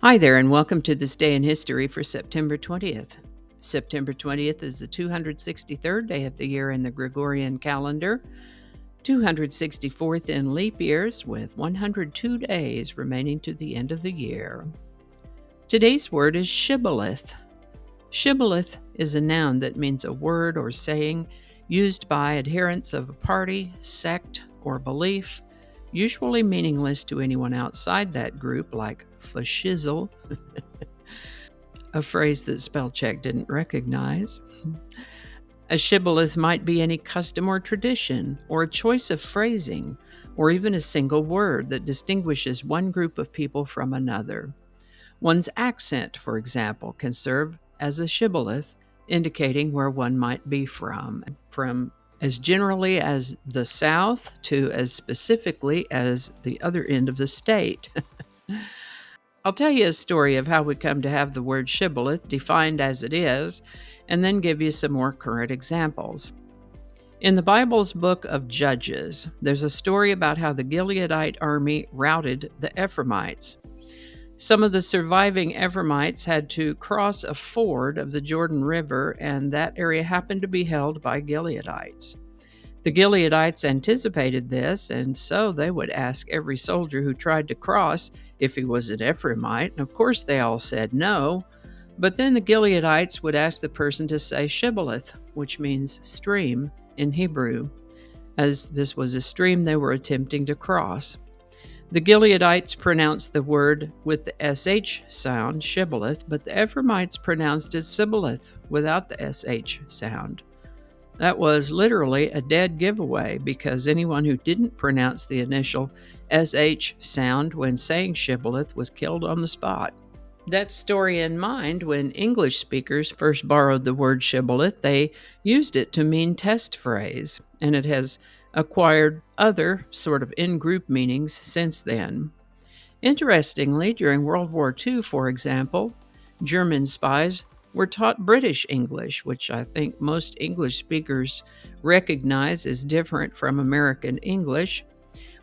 Hi there, and welcome to this day in history for September 20th. September 20th is the 263rd day of the year in the Gregorian calendar, 264th in leap years, with 102 days remaining to the end of the year. Today's word is shibboleth. Shibboleth is a noun that means a word or saying used by adherents of a party, sect, or belief, usually meaningless to anyone outside that group, like fashizzle, a phrase that spell-check didn't recognize. A shibboleth might be any custom or tradition, or a choice of phrasing, or even a single word that distinguishes one group of people from another. One's accent, for example, can serve as a shibboleth, indicating where one might be from as generally as the South to as specifically as the other end of the state. I'll tell you a story of how we come to have the word shibboleth defined as it is, and then give you some more current examples. In the Bible's book of Judges, there's a story about how the Gileadite army routed the Ephraimites. Some of the surviving Ephraimites had to cross a ford of the Jordan River, and that area happened to be held by Gileadites. The Gileadites anticipated this, and so they would ask every soldier who tried to cross if he was an Ephraimite, and of course they all said no. But then the Gileadites would ask the person to say shibboleth, which means stream in Hebrew, as this was a stream they were attempting to cross. The Gileadites pronounced the word with the sh sound, shibboleth, but the Ephraimites pronounced it sibboleth without the sh sound. That was literally a dead giveaway because anyone who didn't pronounce the initial sh sound when saying shibboleth was killed on the spot. That story in mind, when English speakers first borrowed the word shibboleth, they used it to mean test phrase, and it has acquired other sort of in-group meanings since then. Interestingly, during World War II, for example, German spies were taught British English, which I think most English speakers recognize as different from American English.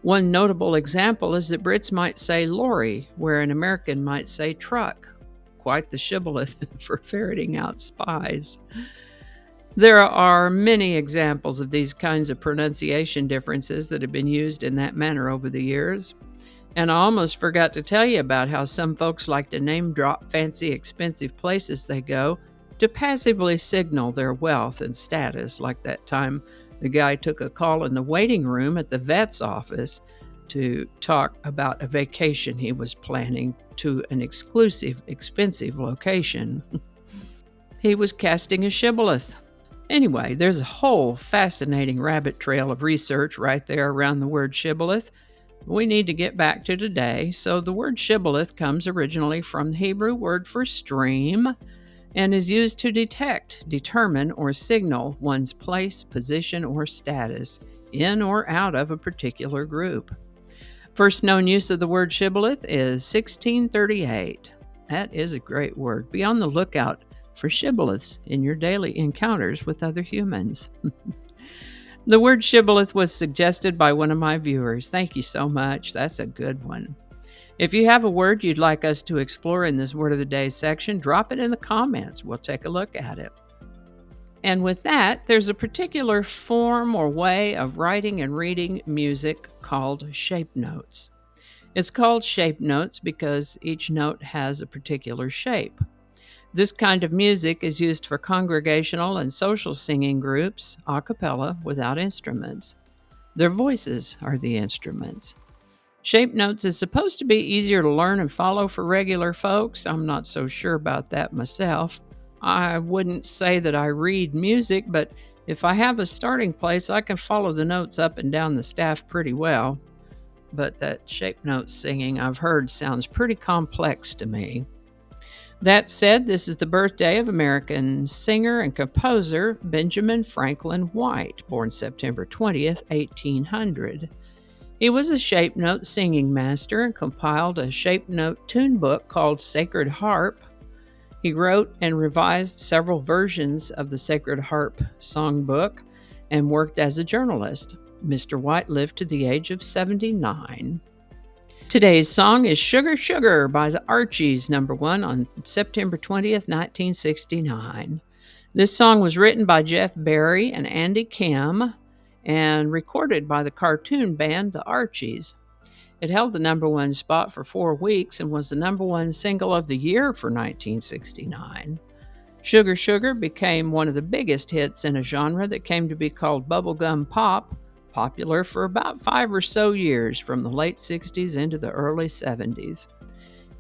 One notable example is that Brits might say lorry, where an American might say truck. Quite the shibboleth for ferreting out spies. There are many examples of these kinds of pronunciation differences that have been used in that manner over the years. And I almost forgot to tell you about how some folks like to name drop fancy, expensive places they go to passively signal their wealth and status, like that time the guy took a call in the waiting room at the vet's office to talk about a vacation he was planning to an exclusive, expensive location. He was casting a shibboleth. Anyway, there's a whole fascinating rabbit trail of research right there around the word shibboleth. We need to get back to today. So the word shibboleth comes originally from the Hebrew word for stream and is used to detect, determine, or signal one's place, position, or status in or out of a particular group. First known use of the word shibboleth is 1638. That is a great word. Be on the lookout for shibboleths in your daily encounters with other humans. The word shibboleth was suggested by one of my viewers. Thank you so much. That's a good one. If you have a word you'd like us to explore in this Word of the Day section, drop it in the comments. We'll take a look at it. And with that, there's a particular form or way of writing and reading music called shape notes. It's called shape notes because each note has a particular shape. This kind of music is used for congregational and social singing groups, a cappella, without instruments. Their voices are the instruments. Shape notes is supposed to be easier to learn and follow for regular folks. I'm not so sure about that myself. I wouldn't say that I read music, but if I have a starting place, I can follow the notes up and down the staff pretty well. But that shape note singing I've heard sounds pretty complex to me. That said, this is the birthday of American singer and composer Benjamin Franklin White, born September 20th, 1800. He was a shape note singing master and compiled a shape note tune book called Sacred Harp. He wrote and revised several versions of the Sacred Harp songbook and worked as a journalist. Mr. White lived to the age of 79. Today's song is Sugar Sugar by the Archies, #1 on September 20th, 1969. This song was written by Jeff Barry and Andy Kim and recorded by the cartoon band the Archies. It held the #1 spot for 4 weeks and was the #1 single of the year for 1969. Sugar Sugar became one of the biggest hits in a genre that came to be called bubblegum pop, popular for about 5 or so years from the late 60s into the early 70s.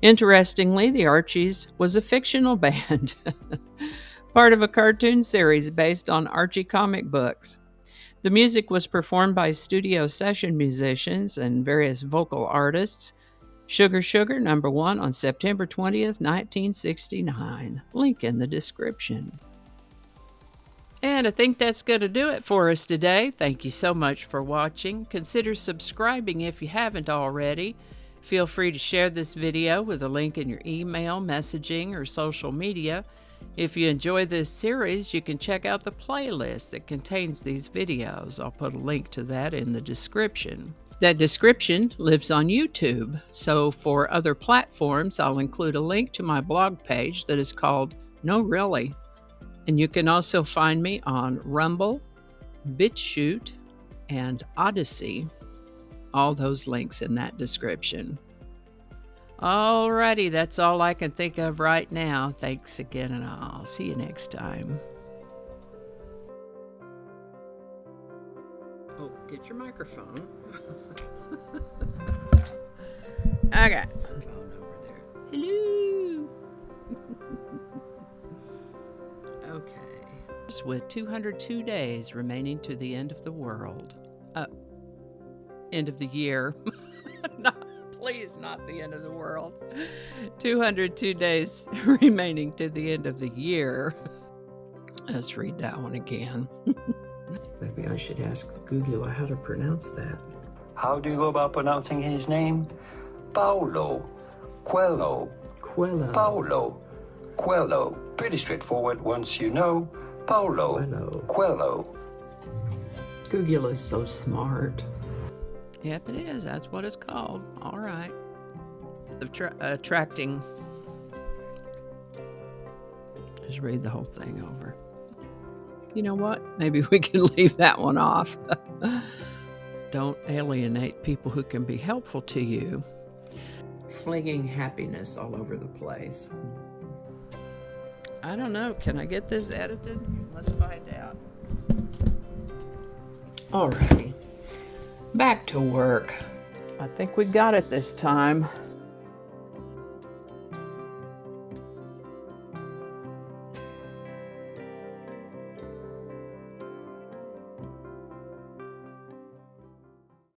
Interestingly, the Archies was a fictional band, part of a cartoon series based on Archie comic books. The music was performed by studio session musicians and various vocal artists. Sugar Sugar, #1 on September 20th, 1969. Link in the description. And I think that's going to do it for us today. Thank you so much for watching. Consider subscribing if you haven't already. Feel free to share this video with a link in your email, messaging, or social media. If you enjoy this series, you can check out the playlist that contains these videos. I'll put a link to that in the description. That description lives on YouTube, so for other platforms, I'll include a link to my blog page that is called No Really. And you can also find me on Rumble, BitChute, and Odyssey. All those links in that description. Alrighty, that's all I can think of right now. Thanks again, and I'll see you next time. Oh, get your microphone. Okay. Phone over there. Hello. Okay. With 202 days remaining to the end of the world. End of the year. Please, not the end of the world. 202 days remaining to the end of the year. Let's read that one again. Maybe I should ask Google how to pronounce that. How do you go about pronouncing his name? Paulo Coelho. Coelho. Paulo Coelho. Pretty straightforward once you know. Paulo Coelho. Google is so smart. Yep, it is. That's what it's called. All right. Attracting. Just read the whole thing over. You know what? Maybe we can leave that one off. Don't alienate people who can be helpful to you. Flinging happiness all over the place. I don't know. Can I get this edited? Let's find out. All right. Back to work. I think we got it this time.